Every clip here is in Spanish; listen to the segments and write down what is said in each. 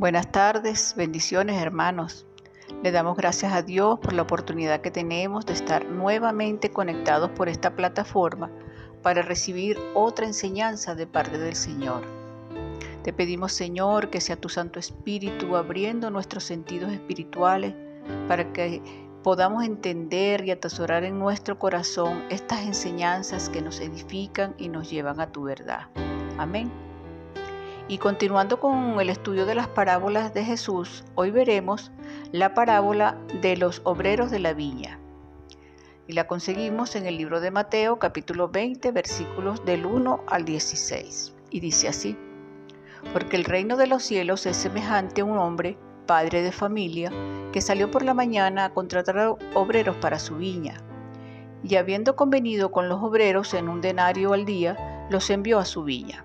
Buenas tardes, bendiciones hermanos. Le damos gracias a Dios por la oportunidad que tenemos de estar nuevamente conectados por esta plataforma para recibir otra enseñanza de parte del Señor. Te pedimos, Señor, que sea tu Santo Espíritu abriendo nuestros sentidos espirituales para que podamos entender y atesorar en nuestro corazón estas enseñanzas que nos edifican y nos llevan a tu verdad. Amén. Y continuando con el estudio de las parábolas de Jesús, hoy veremos la parábola de los obreros de la viña. Y la conseguimos en el libro de Mateo, capítulo 20, versículos del 1 al 16. Y dice así: Porque el reino de los cielos es semejante a un hombre, padre de familia, que salió por la mañana a contratar obreros para su viña. Y habiendo convenido con los obreros en un denario al día, los envió a su viña.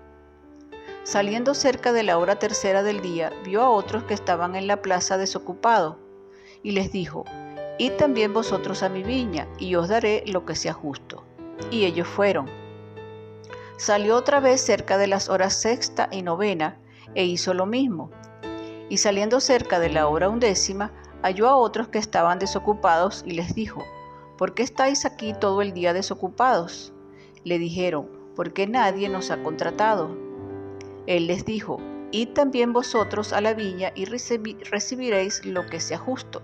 Saliendo cerca de la hora tercera del día, vio a otros que estaban en la plaza desocupados, y les dijo: Id también vosotros a mi viña, y os daré lo que sea justo. Y ellos fueron. Salió otra vez cerca de las horas sexta y novena, e hizo lo mismo. Y saliendo cerca de la hora undécima, halló a otros que estaban desocupados, y les dijo: ¿Por qué estáis aquí todo el día desocupados? Le dijeron: Porque nadie nos ha contratado. Él les dijo: Id también vosotros a la viña y recibiréis lo que sea justo.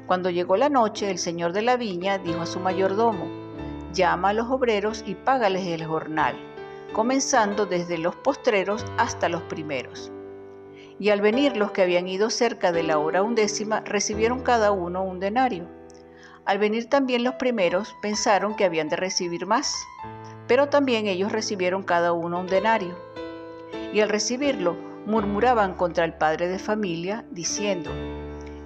Cuando llegó la noche, el señor de la viña dijo a su mayordomo: Llama a los obreros y págales el jornal, comenzando desde los postreros hasta los primeros. Y al venir los que habían ido cerca de la hora undécima, recibieron cada uno un denario. Al venir también los primeros, pensaron que habían de recibir más, pero también ellos recibieron cada uno un denario. Y al recibirlo, murmuraban contra el padre de familia, diciendo: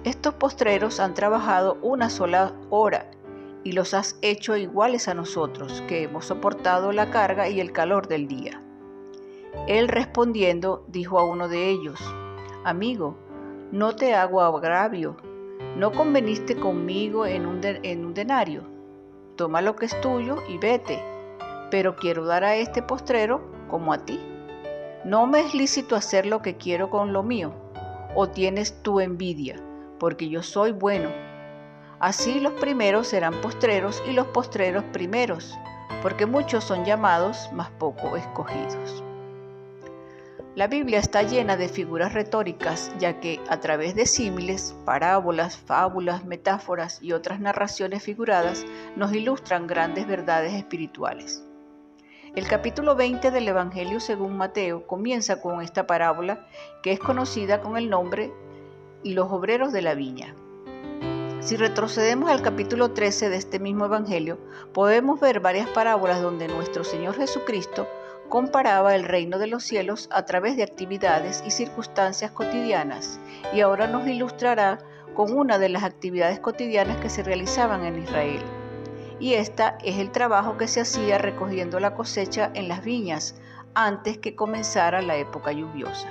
Estos postreros han trabajado una sola hora, y los has hecho iguales a nosotros, que hemos soportado la carga y el calor del día. Él respondiendo, dijo a uno de ellos: Amigo, no te hago agravio, ¿no conveniste conmigo en un denario? Toma lo que es tuyo y vete, pero quiero dar a este postrero como a ti. ¿No me es lícito hacer lo que quiero con lo mío? ¿O tienes tu envidia, porque yo soy bueno? Así los primeros serán postreros y los postreros primeros, porque muchos son llamados, mas poco escogidos. La Biblia está llena de figuras retóricas, ya que a través de símiles, parábolas, fábulas, metáforas y otras narraciones figuradas nos ilustran grandes verdades espirituales. El capítulo 20 del Evangelio según Mateo comienza con esta parábola que es conocida con el nombre Los obreros de la viña. Si retrocedemos al capítulo 13 de este mismo Evangelio, podemos ver varias parábolas donde nuestro Señor Jesucristo comparaba el reino de los cielos a través de actividades y circunstancias cotidianas, y ahora nos ilustrará con una de las actividades cotidianas que se realizaban en Israel. Y esta es el trabajo que se hacía recogiendo la cosecha en las viñas antes que comenzara la época lluviosa.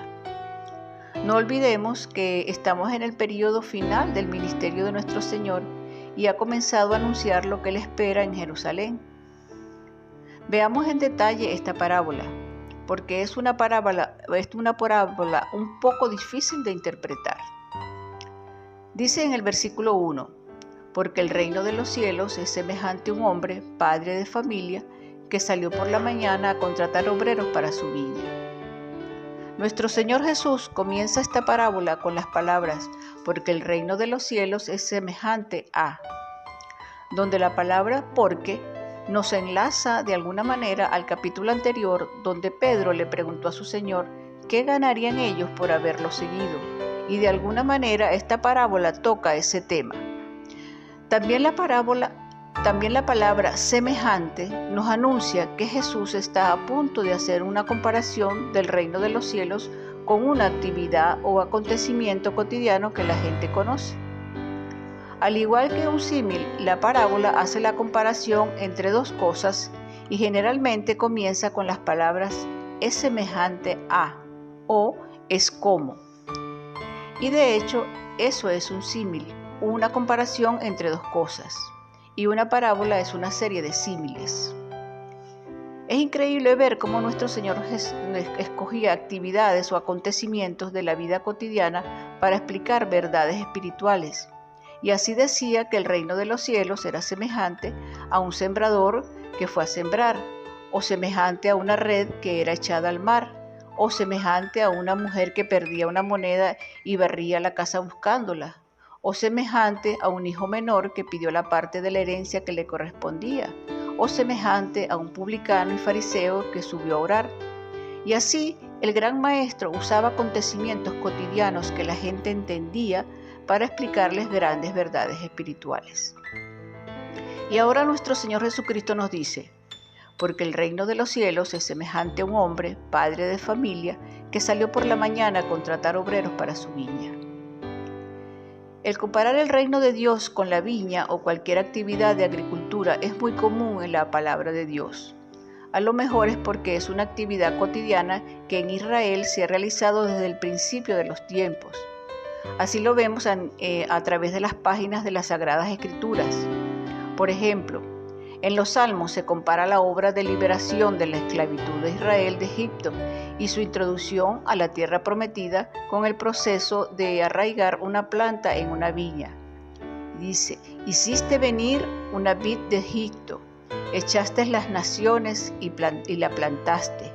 No olvidemos que estamos en el periodo final del ministerio de nuestro Señor y ha comenzado a anunciar lo que le espera en Jerusalén. Veamos en detalle esta parábola, porque es una parábola un poco difícil de interpretar. Dice en el versículo 1: Porque el reino de los cielos es semejante a un hombre, padre de familia, que salió por la mañana a contratar obreros para su viña. Nuestro Señor Jesús comienza esta parábola con las palabras: porque el reino de los cielos es semejante a, donde la palabra porque nos enlaza de alguna manera al capítulo anterior, donde Pedro le preguntó a su Señor qué ganarían ellos por haberlo seguido, y de alguna manera esta parábola toca ese tema. También la palabra semejante nos anuncia que Jesús está a punto de hacer una comparación del reino de los cielos con una actividad o acontecimiento cotidiano que la gente conoce. Al igual que un símil, la parábola hace la comparación entre dos cosas y generalmente comienza con las palabras es semejante a o es como. Y de hecho, eso es un símil, una comparación entre dos cosas, y una parábola es una serie de símiles. Es increíble ver cómo nuestro Señor escogía actividades o acontecimientos de la vida cotidiana para explicar verdades espirituales. Y así decía que el reino de los cielos era semejante a un sembrador que fue a sembrar, o semejante a una red que era echada al mar, o semejante a una mujer que perdía una moneda y barría la casa buscándola, o semejante a un hijo menor que pidió la parte de la herencia que le correspondía, o semejante a un publicano y fariseo que subió a orar. Y así el gran maestro usaba acontecimientos cotidianos que la gente entendía para explicarles grandes verdades espirituales. Y ahora nuestro Señor Jesucristo nos dice: porque el reino de los cielos es semejante a un hombre, padre de familia, que salió por la mañana a contratar obreros para su viña. El comparar el reino de Dios con la viña o cualquier actividad de agricultura es muy común en la palabra de Dios. A lo mejor es porque es una actividad cotidiana que en Israel se ha realizado desde el principio de los tiempos. Así lo vemos a través de las páginas de las Sagradas Escrituras. Por ejemplo, en los Salmos se compara la obra de liberación de la esclavitud de Israel de Egipto y su introducción a la tierra prometida con el proceso de arraigar una planta en una viña. Dice: hiciste venir una vid de Egipto, echaste las naciones y la plantaste,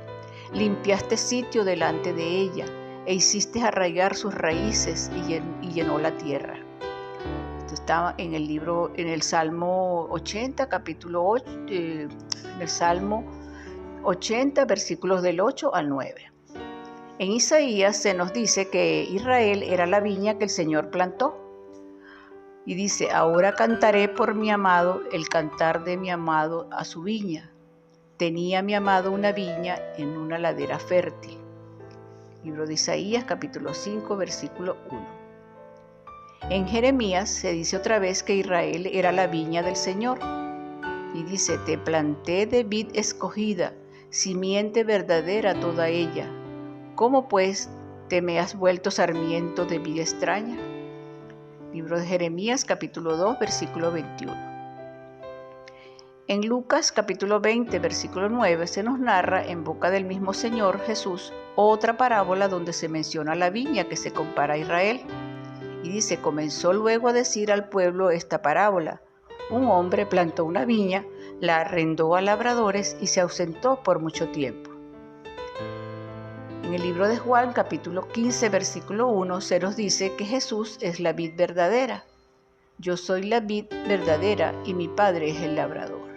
limpiaste sitio delante de ella, e hiciste arraigar sus raíces y llenó la tierra. Esto está en el Salmo 80, capítulo 8, en el Salmo 80, versículos del 8 al 9. En Isaías se nos dice que Israel era la viña que el Señor plantó. Y dice: ahora cantaré por mi amado el cantar de mi amado a su viña. Tenía mi amado una viña en una ladera fértil. Libro de Isaías, capítulo 5, versículo 1. En Jeremías se dice otra vez que Israel era la viña del Señor. Y dice: te planté de vid escogida, simiente verdadera toda ella. ¿Cómo pues te me has vuelto sarmiento de vid extraña? Libro de Jeremías, capítulo 2, versículo 21. En Lucas, capítulo 20, versículo 9, se nos narra en boca del mismo Señor Jesús otra parábola donde se menciona la viña que se compara a Israel. Y dice: comenzó luego a decir al pueblo esta parábola. Un hombre plantó una viña, la arrendó a labradores y se ausentó por mucho tiempo. En el libro de Juan, capítulo 15, versículo 1, se nos dice que Jesús es la vid verdadera. Yo soy la vid verdadera y mi Padre es el labrador.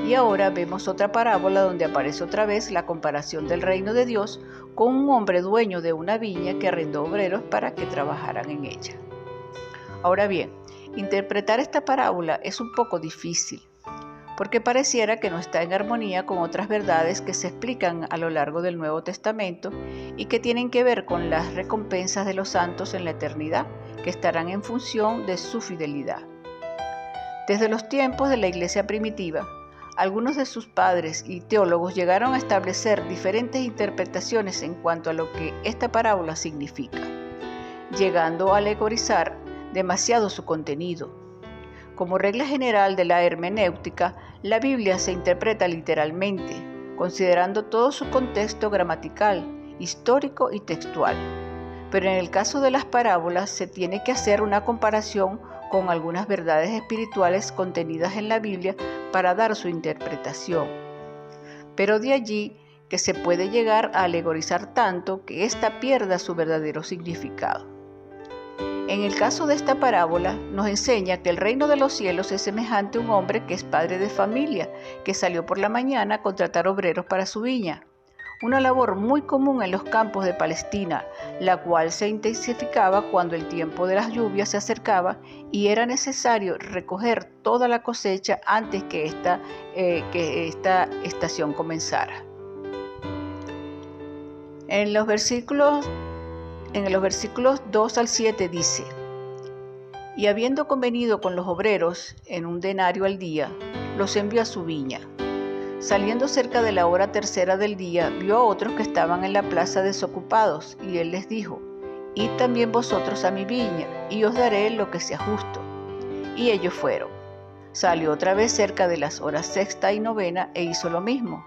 Y ahora vemos otra parábola donde aparece otra vez la comparación del reino de Dios con un hombre dueño de una viña que arrendó obreros para que trabajaran en ella. Ahora bien, interpretar esta parábola es un poco difícil, porque pareciera que no está en armonía con otras verdades que se explican a lo largo del Nuevo Testamento y que tienen que ver con las recompensas de los santos en la eternidad, que estarán en función de su fidelidad. Desde los tiempos de la Iglesia primitiva, algunos de sus padres y teólogos llegaron a establecer diferentes interpretaciones en cuanto a lo que esta parábola significa, llegando a alegorizar demasiado su contenido. Como regla general de la hermenéutica, la Biblia se interpreta literalmente, considerando todo su contexto gramatical, histórico y textual. Pero en el caso de las parábolas se tiene que hacer una comparación con algunas verdades espirituales contenidas en la Biblia para dar su interpretación. Pero de allí que se puede llegar a alegorizar tanto que ésta pierda su verdadero significado. En el caso de esta parábola nos enseña que el reino de los cielos es semejante a un hombre que es padre de familia, que salió por la mañana a contratar obreros para su viña. Una labor muy común en los campos de Palestina, la cual se intensificaba cuando el tiempo de las lluvias se acercaba y era necesario recoger toda la cosecha antes que esta estación comenzara. En los versículos 2 al 7 dice: y habiendo convenido con los obreros en un denario al día, los envió a su viña. Saliendo cerca de la hora tercera del día, vio a otros que estaban en la plaza desocupados, y él les dijo: id también vosotros a mi viña, y os daré lo que sea justo. Y ellos fueron. salió otra vez cerca de las horas sexta y novena e hizo lo mismo.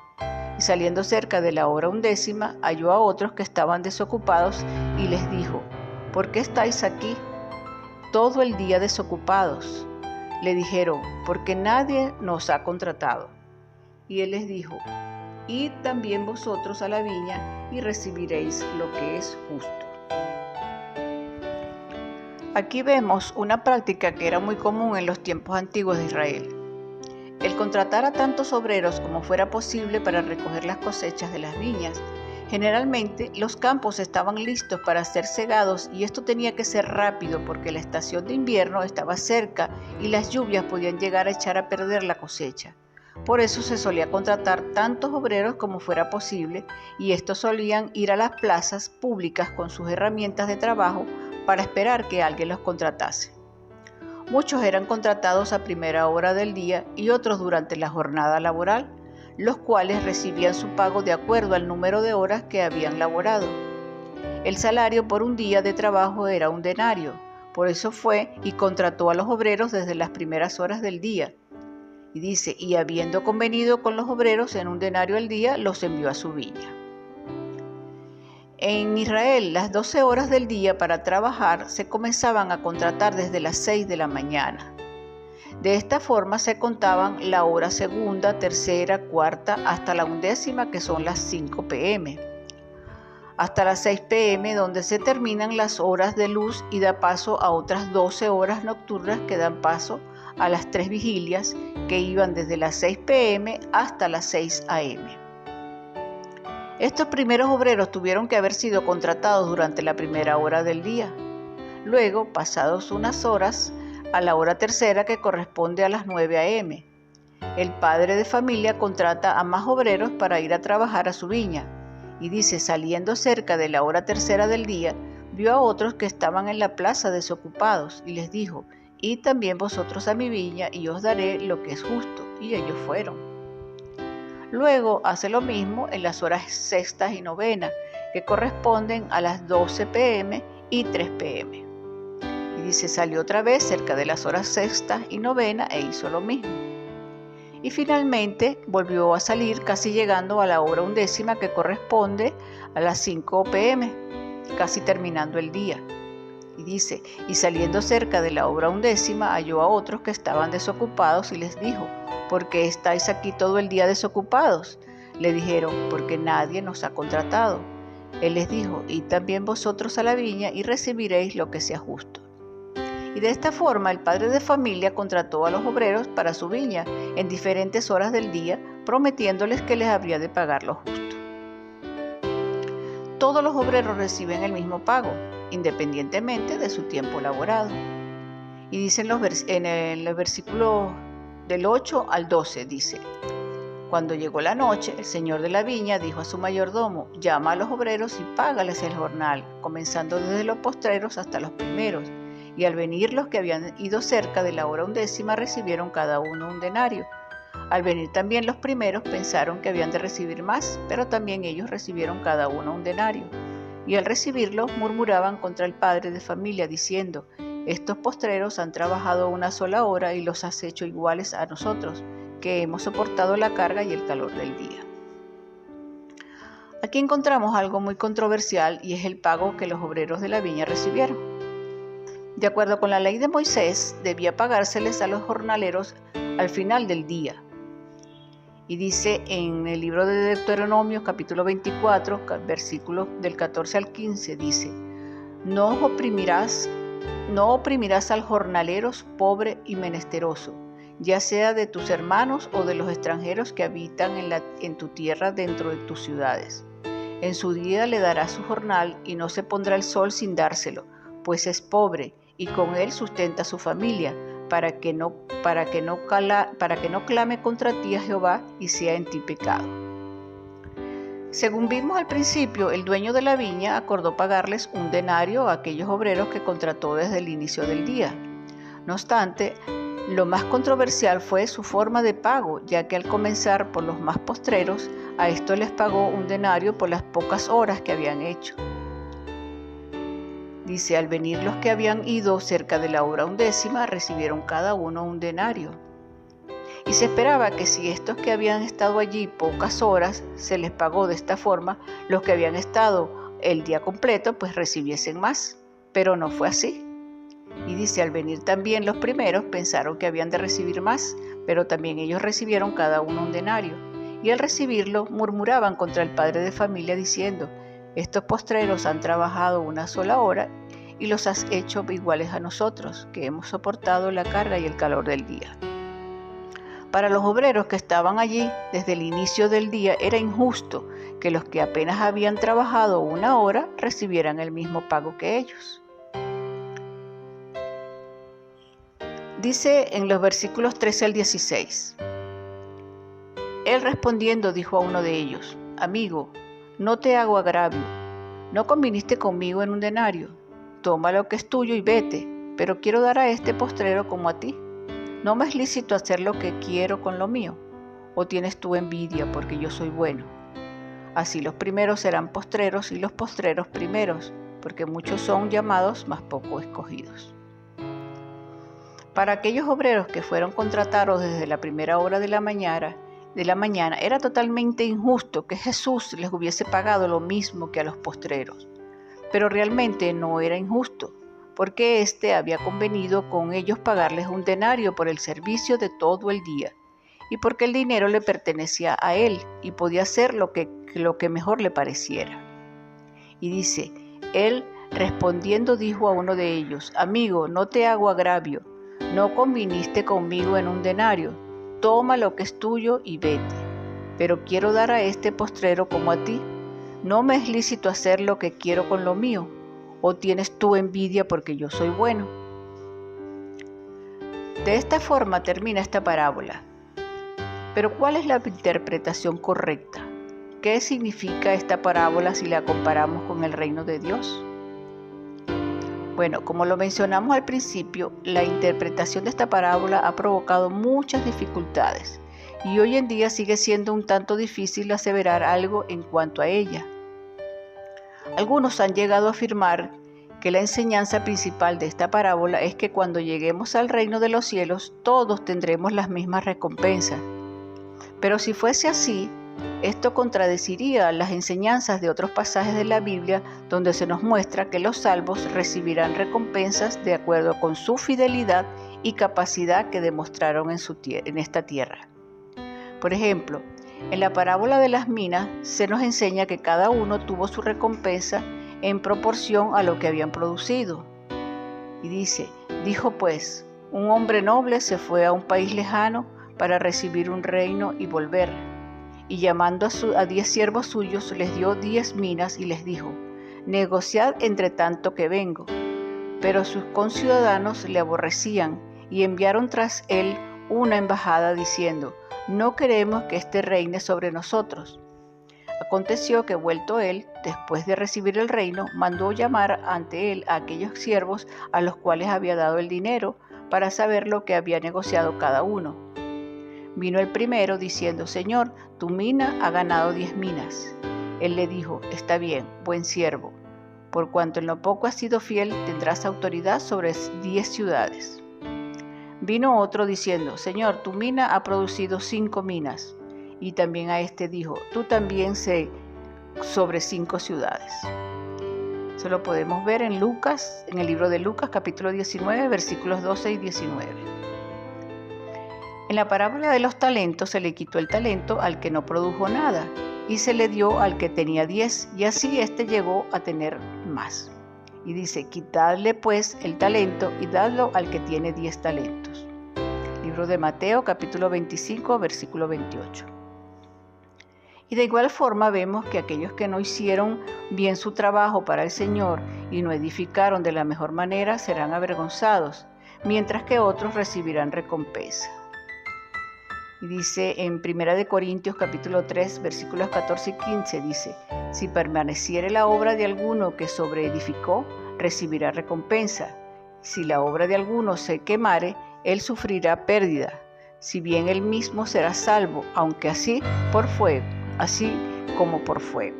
Y saliendo cerca de la hora undécima, halló a otros que estaban desocupados y les dijo: ¿por qué estáis aquí todo el día desocupados? Le dijeron: porque nadie nos ha contratado. Y él les dijo: id también vosotros a la viña y recibiréis lo que es justo. Aquí vemos una práctica que era muy común en los tiempos antiguos de Israel: el contratar a tantos obreros como fuera posible para recoger las cosechas de las viñas. Generalmente los campos estaban listos para ser segados y esto tenía que ser rápido porque la estación de invierno estaba cerca y las lluvias podían llegar a echar a perder la cosecha. Por eso se solía contratar tantos obreros como fuera posible, y estos solían ir a las plazas públicas con sus herramientas de trabajo para esperar que alguien los contratase. Muchos eran contratados a primera hora del día y otros durante la jornada laboral, los cuales recibían su pago de acuerdo al número de horas que habían laborado. El salario por un día de trabajo era un denario. Por eso fue y contrató a los obreros desde las primeras horas del día. Y dice: y habiendo convenido con los obreros en un denario al día, los envió a su viña. En Israel, las 12 horas del día para trabajar se comenzaban a contratar desde las 6 de la mañana. De esta forma se contaban la hora segunda, tercera, cuarta, hasta la undécima, que son las 5 p.m. Hasta las 6 p.m., donde se terminan las horas de luz y da paso a otras 12 horas nocturnas que dan paso a las 3 vigilias, que iban desde las 6 p.m. hasta las 6 a.m. Estos primeros obreros tuvieron que haber sido contratados durante la primera hora del día. Luego, pasados unas horas, a la hora tercera, que corresponde a las 9 a.m., el padre de familia contrata a más obreros para ir a trabajar a su viña. Y dice: saliendo cerca de la hora tercera del día, vio a otros que estaban en la plaza desocupados y les dijo: id también vosotros a mi viña y os daré lo que es justo. Y ellos fueron. Luego hace lo mismo en las horas sextas y novena, que corresponden a las 12 p.m. y 3 p.m. Y dice: salió otra vez cerca de las horas sexta y novena e hizo lo mismo. Y finalmente volvió a salir casi llegando a la hora undécima, que corresponde a las 5 p.m., casi terminando el día. Y dice: y saliendo cerca de la hora undécima, halló a otros que estaban desocupados y les dijo: ¿por qué estáis aquí todo el día desocupados? Le dijeron: porque nadie nos ha contratado. Él les dijo: id también vosotros a la viña y recibiréis lo que sea justo. Y de esta forma el padre de familia contrató a los obreros para su viña en diferentes horas del día, prometiéndoles que les habría de pagar lo justo. Todos los obreros reciben el mismo pago, independientemente de su tiempo laborado. Y dice en el versículo del 8 al 12, dice: cuando llegó la noche, el señor de la viña dijo a su mayordomo: llama a los obreros y págales el jornal, comenzando desde los postreros hasta los primeros. Y al venir los que habían ido cerca de la hora undécima, recibieron cada uno un denario. Al venir también los primeros, pensaron que habían de recibir más, pero también ellos recibieron cada uno un denario. Y al recibirlo, murmuraban contra el padre de familia, diciendo: estos postreros han trabajado una sola hora y los has hecho iguales a nosotros, que hemos soportado la carga y el calor del día. Aquí encontramos algo muy controversial, y es el pago que los obreros de la viña recibieron. De acuerdo con la ley de Moisés, debía pagárseles a los jornaleros al final del día. Y dice en el libro de Deuteronomio, capítulo 24, versículos del 14 al 15, dice: no oprimirás al jornalero pobre y menesteroso, ya sea de tus hermanos o de los extranjeros que habitan en tu tierra dentro de tus ciudades. En su día le darás su jornal y no se pondrá el sol sin dárselo, pues es pobre y con él sustenta a su familia, para que no clame contra ti a Jehová y sea en ti pecado. Según vimos al principio, el dueño de la viña acordó pagarles un denario a aquellos obreros que contrató desde el inicio del día. No obstante, lo más controversial fue su forma de pago, ya que al comenzar por los más postreros, a estos les pagó un denario por las pocas horas que habían hecho. Dice: al venir los que habían ido cerca de la hora undécima, recibieron cada uno un denario. y se esperaba que si estos que habían estado allí pocas horas se les pagó de esta forma, los que habían estado el día completo pues recibiesen más, pero no fue así. Y dice, al venir también los primeros pensaron que habían de recibir más, pero también ellos recibieron cada uno un denario. Y al recibirlo murmuraban contra el padre de familia diciendo, estos postreros han trabajado una sola hora y los has hecho iguales a nosotros, que hemos soportado la carga y el calor del día. Para los obreros que estaban allí desde el inicio del día era injusto que los que apenas habían trabajado una hora recibieran el mismo pago que ellos. Dice en los versículos 13 al 16. Él respondiendo dijo a uno de ellos, amigo, no te hago agravio, ¿no conviniste conmigo en un denario? Toma lo que es tuyo y vete, pero quiero dar a este postrero como a ti. ¿No me es lícito hacer lo que quiero con lo mío? ¿O tienes tú envidia porque yo soy bueno? Así los primeros serán postreros y los postreros primeros, porque muchos son llamados, mas poco escogidos. Para aquellos obreros que fueron contratados desde la primera hora de la mañana, era totalmente injusto que Jesús les hubiese pagado lo mismo que a los postreros. Pero realmente no era injusto, porque éste había convenido con ellos pagarles un denario por el servicio de todo el día, y porque el dinero le pertenecía a él y podía hacer lo que mejor le pareciera. Y dice, él respondiendo dijo a uno de ellos, amigo, no te hago agravio, no conviniste conmigo en un denario, toma lo que es tuyo y vete, pero quiero dar a este postrero como a ti, ¿no me es lícito hacer lo que quiero con lo mío? ¿O tienes tú envidia porque yo soy bueno? De esta forma termina esta parábola. Pero ¿cuál es la interpretación correcta? ¿Qué significa esta parábola si la comparamos con el reino de Dios? Bueno, como lo mencionamos al principio, la interpretación de esta parábola ha provocado muchas dificultades y hoy en día sigue siendo un tanto difícil aseverar algo en cuanto a ella. Algunos han llegado a afirmar que la enseñanza principal de esta parábola es que cuando lleguemos al reino de los cielos todos tendremos las mismas recompensas. Pero si fuese así, esto contradeciría las enseñanzas de otros pasajes de la Biblia donde se nos muestra que los salvos recibirán recompensas de acuerdo con su fidelidad y capacidad que demostraron en esta tierra. Por ejemplo, en la parábola de las minas se nos enseña que cada uno tuvo su recompensa en proporción a lo que habían producido. Y dice, dijo pues, un hombre noble se fue a un país lejano para recibir un reino y volver. Y llamando a 10 siervos suyos, les dio 10 minas y les dijo, negociad entre tanto que vengo. Pero sus conciudadanos le aborrecían y enviaron tras él una embajada diciendo, no queremos que éste reine sobre nosotros. Aconteció que vuelto él, después de recibir el reino, mandó llamar ante él a aquellos siervos a los cuales había dado el dinero para saber lo que había negociado cada uno. Vino el primero diciendo, Señor, tu mina ha ganado 10 minas. Él le dijo, está bien, buen siervo, por cuanto en lo poco has sido fiel, tendrás autoridad sobre 10 ciudades. Vino otro diciendo, Señor, tu mina ha producido 5 minas. Y también a este dijo, tú también sé sobre 5 ciudades. Eso lo podemos ver en Lucas, en el libro de Lucas, capítulo 19, versículos 12 y 19. En la parábola de los talentos se le quitó el talento al que no produjo nada y se le dio al que tenía 10 y así éste llegó a tener más. Y dice, quitadle pues el talento y dadlo al que tiene 10 talentos. Libro de Mateo, capítulo 25, versículo 28. Y de igual forma vemos que aquellos que no hicieron bien su trabajo para el Señor y no edificaron de la mejor manera serán avergonzados, mientras que otros recibirán recompensa. Y dice en 1 Corintios capítulo 3, versículos 14 y 15, dice, si permaneciere la obra de alguno que sobreedificó, recibirá recompensa. Si la obra de alguno se quemare, él sufrirá pérdida, si bien él mismo será salvo, aunque así como por fuego.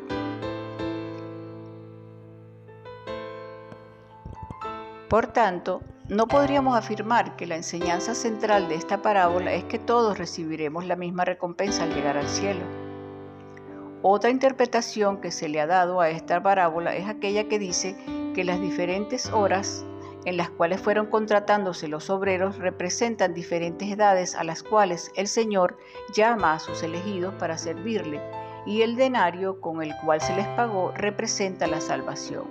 Por tanto, no podríamos afirmar que la enseñanza central de esta parábola es que todos recibiremos la misma recompensa al llegar al cielo. Otra interpretación que se le ha dado a esta parábola es aquella que dice que las diferentes horas en las cuales fueron contratándose los obreros representan diferentes edades a las cuales el Señor llama a sus elegidos para servirle, y el denario con el cual se les pagó representa la salvación,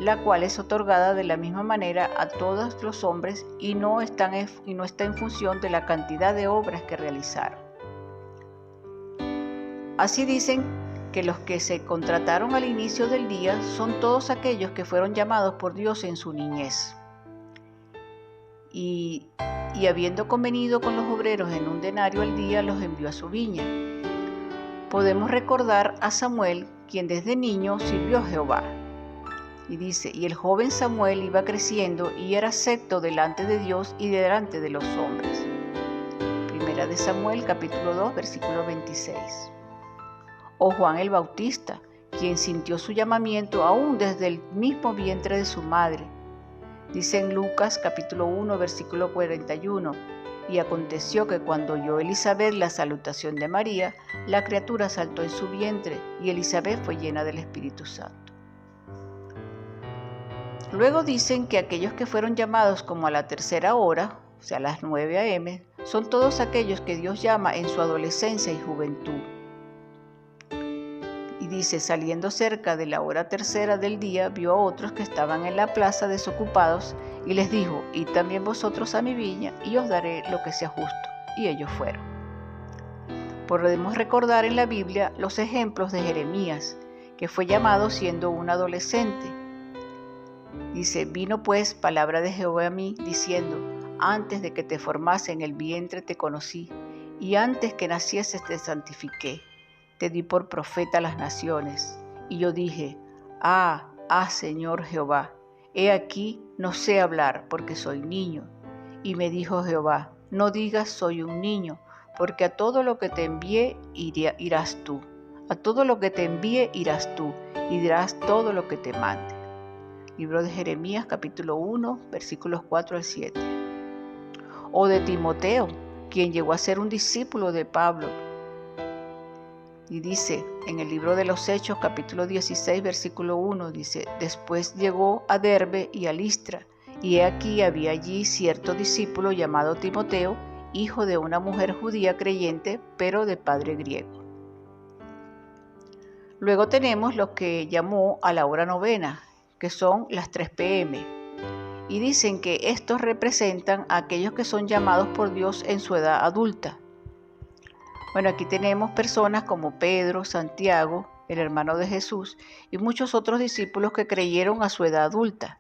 la cual es otorgada de la misma manera a todos los hombres y no está en función de la cantidad de obras que realizaron. Así dicen que los que se contrataron al inicio del día son todos aquellos que fueron llamados por Dios en su niñez. Y habiendo convenido con los obreros en un denario al día, los envió a su viña. Podemos recordar a Samuel, quien desde niño sirvió a Jehová. Y dice, y el joven Samuel iba creciendo y era acepto delante de Dios y delante de los hombres. Primera de Samuel, capítulo 2, versículo 26. O Juan el Bautista, quien sintió su llamamiento aún desde el mismo vientre de su madre. Dice en Lucas capítulo 1, versículo 41, y aconteció que cuando oyó Elizabeth la salutación de María, la criatura saltó en su vientre, y Elizabeth fue llena del Espíritu Santo. Luego dicen que aquellos que fueron llamados como a la tercera hora, o sea, a las 9 a.m., son todos aquellos que Dios llama en su adolescencia y juventud. Y dice, saliendo cerca de la hora tercera del día, vio a otros que estaban en la plaza desocupados y les dijo, id también vosotros a mi viña y os daré lo que sea justo. Y ellos fueron. Podemos recordar en la Biblia los ejemplos de Jeremías, que fue llamado siendo un adolescente. Dice, vino pues palabra de Jehová a mí, diciendo, antes de que te formase en el vientre te conocí, y antes que nacieses te santifiqué. Te di por profeta a las naciones. Y yo dije, Señor Jehová, he aquí no sé hablar porque soy niño. Y me dijo Jehová, no digas soy un niño, porque a todo lo que te envíe irás tú. A todo lo que te envíe irás tú, y dirás todo lo que te mande. Libro de Jeremías capítulo 1, versículos 4 al 7. O de Timoteo, quien llegó a ser un discípulo de Pablo. Y dice, en el libro de los Hechos, capítulo 16, versículo 1, dice, después llegó a Derbe y a Listra, y he aquí había allí cierto discípulo llamado Timoteo, hijo de una mujer judía creyente, pero de padre griego. Luego tenemos lo que llamó a la hora novena, que son las 3 p.m., y dicen que estos representan a aquellos que son llamados por Dios en su edad adulta. Bueno, aquí tenemos personas como Pedro, Santiago, el hermano de Jesús, y muchos otros discípulos que creyeron a su edad adulta.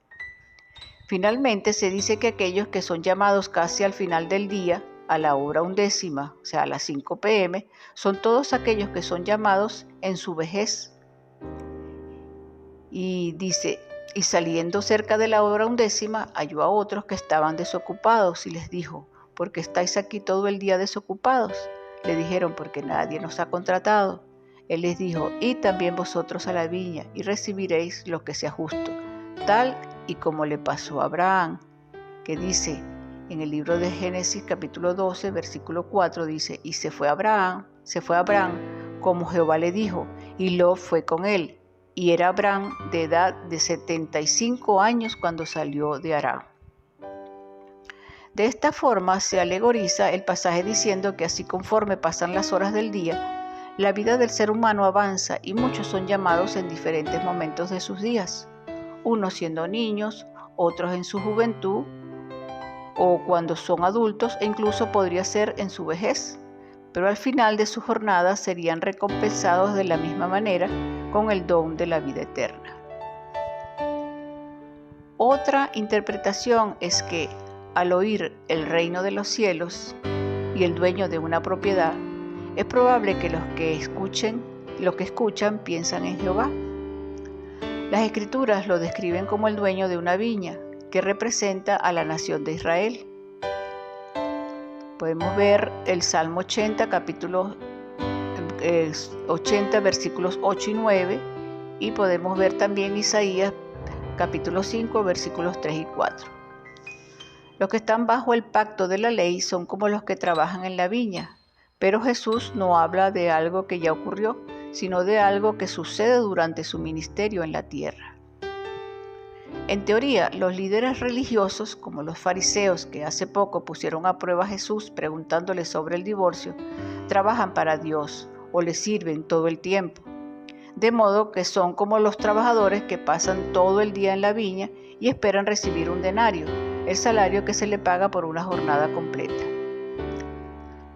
Finalmente se dice que aquellos que son llamados casi al final del día, a la hora 11, o sea, a las 5 p.m., son todos aquellos que son llamados en su vejez. Y dice, y saliendo cerca de la hora 11, halló a otros que estaban desocupados y les dijo, ¿por qué estáis aquí todo el día desocupados? Le dijeron, porque nadie nos ha contratado. Él les dijo, id también vosotros a la viña y recibiréis lo que sea justo, tal y como le pasó a Abraham, que dice en el libro de Génesis capítulo 12, versículo 4, dice, y se fue Abraham como Jehová le dijo, y Lot fue con él, y era Abraham de edad de 75 años cuando salió de Harán. De esta forma se alegoriza el pasaje diciendo que así conforme pasan las horas del día, la vida del ser humano avanza y muchos son llamados en diferentes momentos de sus días, unos siendo niños, otros en su juventud o cuando son adultos e incluso podría ser en su vejez, pero al final de su jornada serían recompensados de la misma manera con el don de la vida eterna. Otra interpretación es que al oír el reino de los cielos y el dueño de una propiedad, es probable que los que escuchan piensan en Jehová. Las Escrituras lo describen como el dueño de una viña, que representa a la nación de Israel. Podemos ver el Salmo 80, capítulo 80, versículos 8 y 9, y podemos ver también Isaías, capítulo 5, versículos 3 y 4. Los que están bajo el pacto de la ley son como los que trabajan en la viña, pero Jesús no habla de algo que ya ocurrió, sino de algo que sucede durante su ministerio en la tierra. En teoría, los líderes religiosos, como los fariseos que hace poco pusieron a prueba a Jesús preguntándole sobre el divorcio, trabajan para Dios o le sirven todo el tiempo. De modo que son como los trabajadores que pasan todo el día en la viña y esperan recibir un denario, el salario que se le paga por una jornada completa.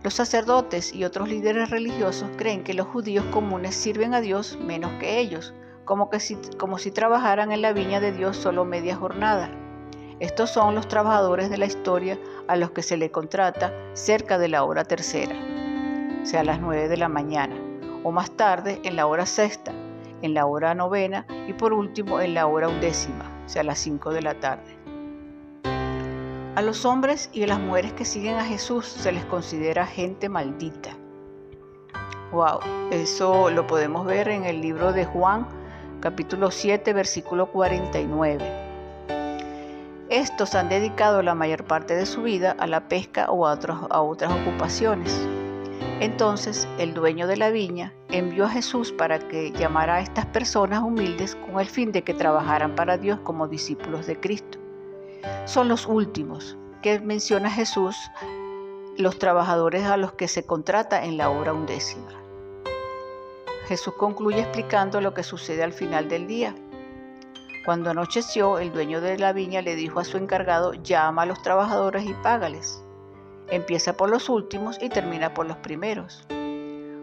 Los sacerdotes y otros líderes religiosos creen que los judíos comunes sirven a Dios menos que ellos, como si trabajaran en la viña de Dios solo media jornada. Estos son los trabajadores de la historia a los que se le contrata cerca de la hora tercera, o sea, a las 9 de la mañana, o más tarde en la hora sexta, en la hora novena y por último en la hora undécima, o sea, a las 5 de la tarde. A los hombres y a las mujeres que siguen a Jesús se les considera gente maldita. Wow, eso lo podemos ver en el libro de Juan, capítulo 7, versículo 49. Estos han dedicado la mayor parte de su vida a la pesca o a otras ocupaciones. Entonces, el dueño de la viña envió a Jesús para que llamara a estas personas humildes con el fin de que trabajaran para Dios como discípulos de Cristo. Son los últimos que menciona Jesús, los trabajadores a los que se contrata en la hora undécima. Jesús concluye explicando lo que sucede al final del día. Cuando anocheció, el dueño de la viña le dijo a su encargado: llama a los trabajadores y págales. Empieza por los últimos y termina por los primeros.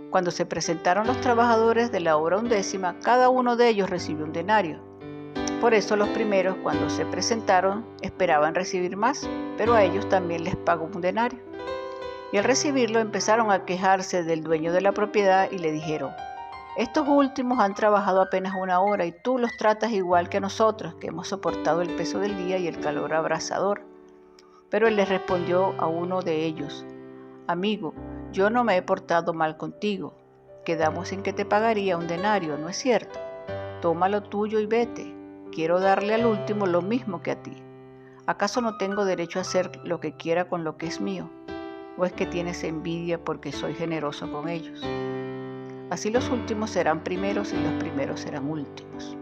Cuando se presentaron los trabajadores de la hora undécima, cada uno de ellos recibió un denario. Por eso los primeros, cuando se presentaron, esperaban recibir más, pero a ellos también les pagó un denario. Y al recibirlo empezaron a quejarse del dueño de la propiedad y le dijeron: estos últimos han trabajado apenas una hora y tú los tratas igual que nosotros, que hemos soportado el peso del día y el calor abrasador. Pero él les respondió a uno de ellos: amigo, yo no me he portado mal contigo. Quedamos en que te pagaría un denario, ¿no es cierto? Toma lo tuyo y vete. Quiero darle al último lo mismo que a ti. ¿Acaso no tengo derecho a hacer lo que quiera con lo que es mío? ¿O es que tienes envidia porque soy generoso con ellos? Así los últimos serán primeros y los primeros serán últimos.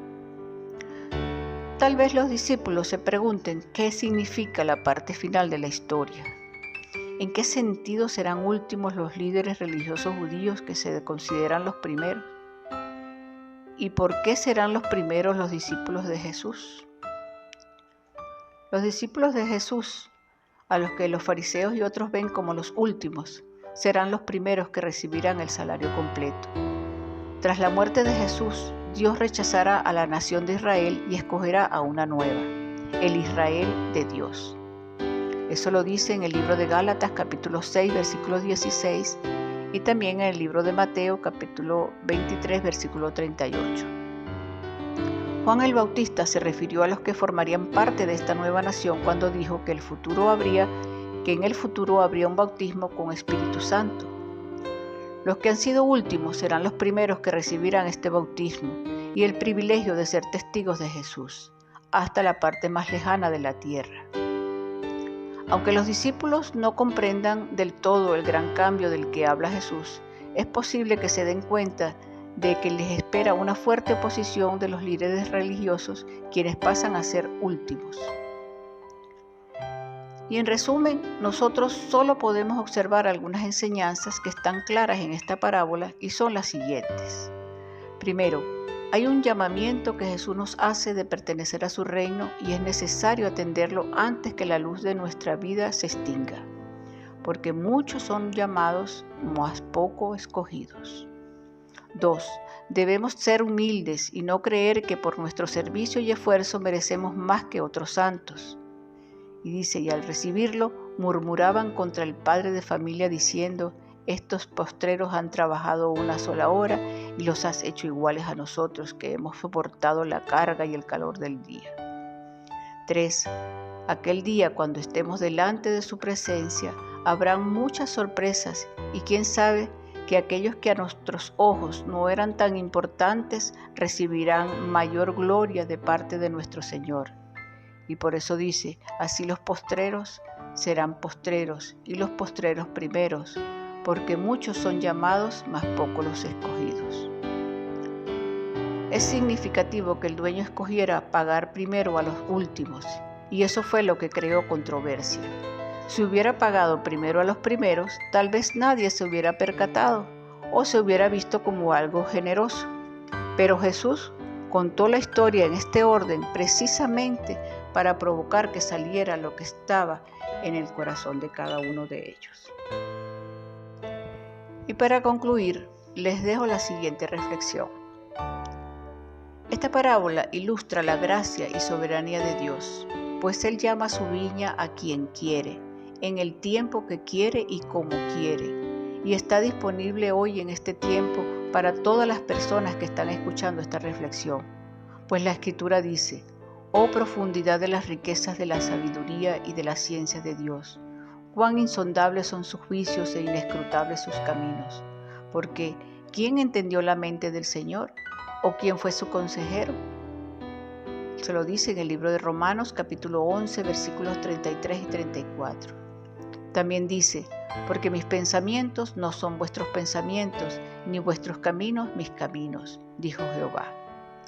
Tal vez los discípulos se pregunten qué significa la parte final de la historia. ¿En qué sentido serán últimos los líderes religiosos judíos que se consideran los primeros? ¿Y por qué serán los primeros los discípulos de Jesús? Los discípulos de Jesús, a los que los fariseos y otros ven como los últimos, serán los primeros que recibirán el salario completo. Tras la muerte de Jesús, Dios rechazará a la nación de Israel y escogerá a una nueva, el Israel de Dios. Eso lo dice en el libro de Gálatas, capítulo 6, versículo 16, y también en el libro de Mateo, capítulo 23, versículo 38. Juan el Bautista se refirió a los que formarían parte de esta nueva nación cuando dijo que en el futuro habría un bautismo con Espíritu Santo. Los que han sido últimos serán los primeros que recibirán este bautismo y el privilegio de ser testigos de Jesús, hasta la parte más lejana de la tierra. Aunque los discípulos no comprendan del todo el gran cambio del que habla Jesús, es posible que se den cuenta de que les espera una fuerte oposición de los líderes religiosos, quienes pasan a ser últimos. Y en resumen, nosotros solo podemos observar algunas enseñanzas que están claras en esta parábola y son las siguientes. Primero, hay un llamamiento que Jesús nos hace de pertenecer a su reino y es necesario atenderlo antes que la luz de nuestra vida se extinga, porque muchos son llamados, mas poco escogidos. 2. Debemos ser humildes y no creer que por nuestro servicio y esfuerzo merecemos más que otros santos. Y dice, y al recibirlo, murmuraban contra el padre de familia diciendo: estos postreros han trabajado una sola hora y los has hecho iguales a nosotros, que hemos soportado la carga y el calor del día. 3. Aquel día, cuando estemos delante de su presencia, habrán muchas sorpresas y quién sabe que aquellos que a nuestros ojos no eran tan importantes recibirán mayor gloria de parte de nuestro Señor. Y por eso dice, así los postreros serán postreros y los postreros primeros, porque muchos son llamados, mas pocos los escogidos. Es significativo que el dueño escogiera pagar primero a los últimos, y eso fue lo que creó controversia. Si hubiera pagado primero a los primeros, tal vez nadie se hubiera percatado o se hubiera visto como algo generoso. Pero Jesús contó la historia en este orden precisamente para provocar que saliera lo que estaba en el corazón de cada uno de ellos. Y para concluir, les dejo la siguiente reflexión. Esta parábola ilustra la gracia y soberanía de Dios, pues Él llama a su viña a quien quiere, en el tiempo que quiere y como quiere, y está disponible hoy en este tiempo para todas las personas que están escuchando esta reflexión, pues la Escritura dice, oh profundidad de las riquezas de la sabiduría y de la ciencia de Dios, cuán insondables son sus juicios e inescrutables sus caminos, porque ¿quién entendió la mente del Señor? ¿O quién fue su consejero? Se lo dice en el libro de Romanos capítulo 11 versículos 33 y 34. También dice, porque mis pensamientos no son vuestros pensamientos, ni vuestros caminos mis caminos, dijo Jehová.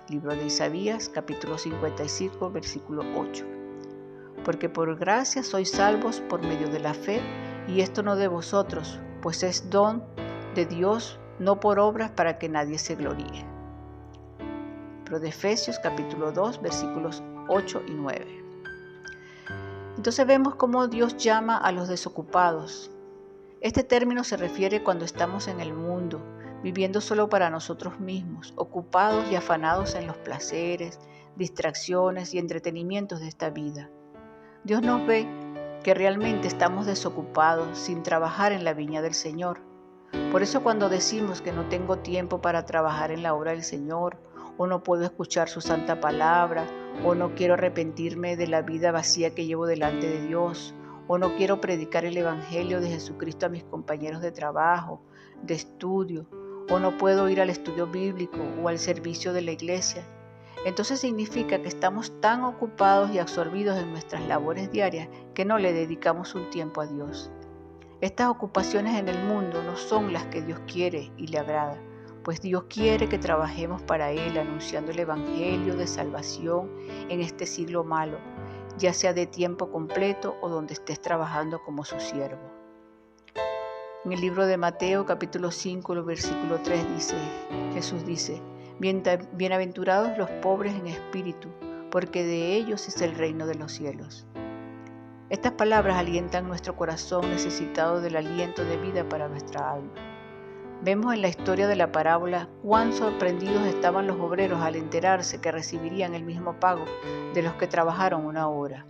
Libro de Isaías capítulo 55 versículo 8. Porque por gracia sois salvos por medio de la fe, y esto no de vosotros, pues es don de Dios, no por obras para que nadie se gloríe. Libro de Efesios capítulo 2 versículos 8 y 9. Entonces vemos cómo Dios llama a los desocupados. Este término se refiere cuando estamos en el mundo, viviendo solo para nosotros mismos, ocupados y afanados en los placeres, distracciones y entretenimientos de esta vida. Dios nos ve que realmente estamos desocupados, sin trabajar en la viña del Señor. Por eso cuando decimos que no tengo tiempo para trabajar en la obra del Señor, o no puedo escuchar su santa palabra, o no quiero arrepentirme de la vida vacía que llevo delante de Dios, o no quiero predicar el Evangelio de Jesucristo a mis compañeros de trabajo, de estudio, o no puedo ir al estudio bíblico o al servicio de la iglesia, entonces significa que estamos tan ocupados y absorbidos en nuestras labores diarias que no le dedicamos un tiempo a Dios. Estas ocupaciones en el mundo no son las que Dios quiere y le agrada, pues Dios quiere que trabajemos para Él anunciando el Evangelio de salvación en este siglo malo, ya sea de tiempo completo o donde estés trabajando como su siervo. En el libro de Mateo capítulo 5, versículo 3 Jesús dice, bienaventurados los pobres en espíritu, porque de ellos es el reino de los cielos. Estas palabras alientan nuestro corazón necesitado del aliento de vida para nuestra alma. Vemos en la historia de la parábola cuán sorprendidos estaban los obreros al enterarse que recibirían el mismo pago de los que trabajaron una hora.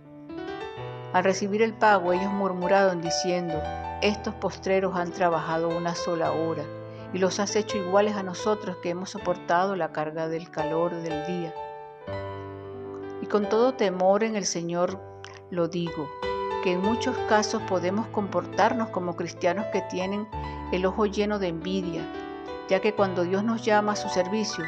Al recibir el pago, ellos murmuraron diciendo, estos postreros han trabajado una sola hora y los has hecho iguales a nosotros que hemos soportado la carga del calor del día. Y con todo temor en el Señor lo digo, que en muchos casos podemos comportarnos como cristianos que tienen el ojo lleno de envidia, ya que cuando Dios nos llama a su servicio,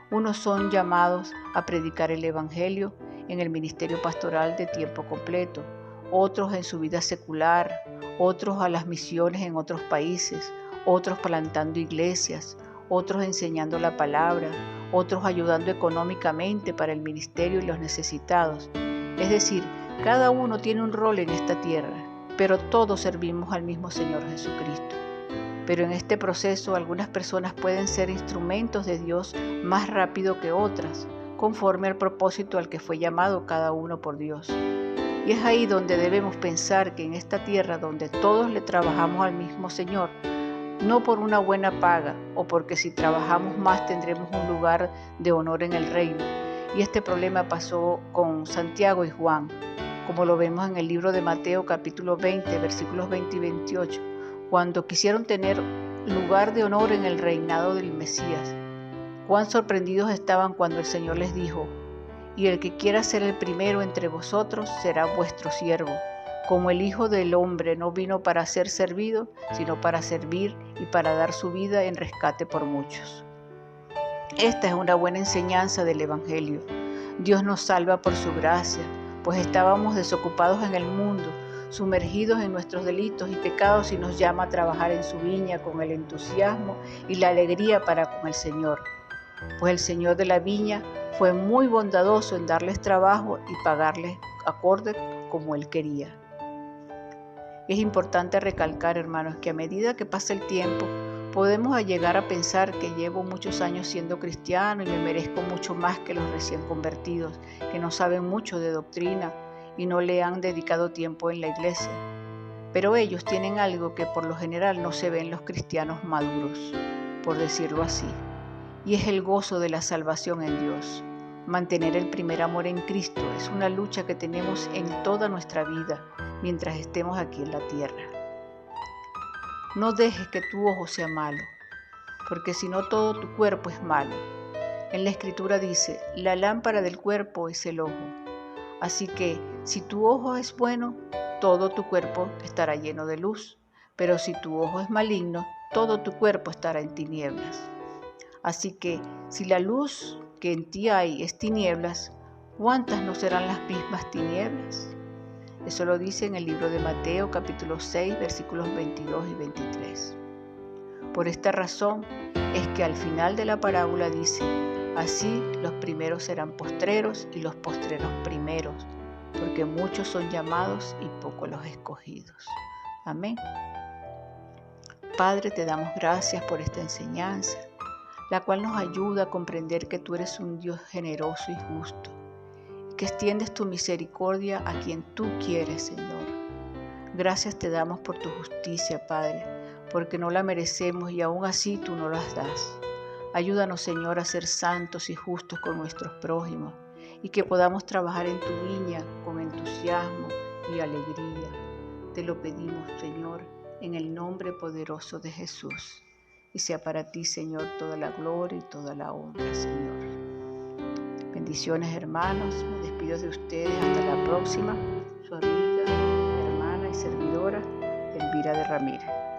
unos son llamados a predicar el Evangelio en el ministerio pastoral de tiempo completo, otros en su vida secular, otros a las misiones en otros países, otros plantando iglesias, otros enseñando la palabra, otros ayudando económicamente para el ministerio y los necesitados. Es decir, cada uno tiene un rol en esta tierra, pero todos servimos al mismo Señor Jesucristo. Pero en este proceso algunas personas pueden ser instrumentos de Dios más rápido que otras, conforme al propósito al que fue llamado cada uno por Dios. Y es ahí donde debemos pensar que en esta tierra donde todos le trabajamos al mismo Señor, no por una buena paga o porque si trabajamos más tendremos un lugar de honor en el reino. Y este problema pasó con Santiago y Juan, como lo vemos en el libro de Mateo capítulo 20, versículos 20 y 28, cuando quisieron tener lugar de honor en el reinado del Mesías. Cuán sorprendidos estaban cuando el Señor les dijo, y el que quiera ser el primero entre vosotros será vuestro siervo, como el Hijo del Hombre no vino para ser servido, sino para servir y para dar su vida en rescate por muchos. Esta es una buena enseñanza del Evangelio. Dios nos salva por su gracia, pues estábamos desocupados en el mundo, sumergidos en nuestros delitos y pecados, y nos llama a trabajar en su viña con el entusiasmo y la alegría para con el Señor. Pues el Señor de la viña fue muy bondadoso en darles trabajo y pagarles acorde como Él quería. Es importante recalcar, hermanos, que a medida que pasa el tiempo, podemos llegar a pensar que llevo muchos años siendo cristiano y me merezco mucho más que los recién convertidos, que no saben mucho de doctrina y no le han dedicado tiempo en la iglesia. Pero ellos tienen algo que por lo general no se ve en los cristianos maduros, por decirlo así, y es el gozo de la salvación en Dios. Mantener el primer amor en Cristo es una lucha que tenemos en toda nuestra vida mientras estemos aquí en la tierra. No dejes que tu ojo sea malo, porque si no todo tu cuerpo es malo. En la Escritura dice, la lámpara del cuerpo es el ojo. Así que si tu ojo es bueno, todo tu cuerpo estará lleno de luz. Pero si tu ojo es maligno, todo tu cuerpo estará en tinieblas. Así que si la luz que en ti hay es tinieblas, ¿cuántas no serán las mismas tinieblas? Eso lo dice en el libro de Mateo capítulo 6 versículos 22 y 23. Por esta razón es que al final de la parábola dice, así los primeros serán postreros y los postreros primeros, porque muchos son llamados y pocos los escogidos. Amén. Padre, te damos gracias por esta enseñanza, la cual nos ayuda a comprender que tú eres un Dios generoso y justo, que extiendes tu misericordia a quien tú quieres, Señor. Gracias te damos por tu justicia, Padre, porque no la merecemos y aún así tú nos las das. Ayúdanos, Señor, a ser santos y justos con nuestros prójimos y que podamos trabajar en tu viña con entusiasmo y alegría. Te lo pedimos, Señor, en el nombre poderoso de Jesús. Y sea para ti, Señor, toda la gloria y toda la honra, Señor. Bendiciones, hermanos. Me despido de ustedes hasta la próxima. Su amiga, hermana y servidora, Elvira de Ramírez.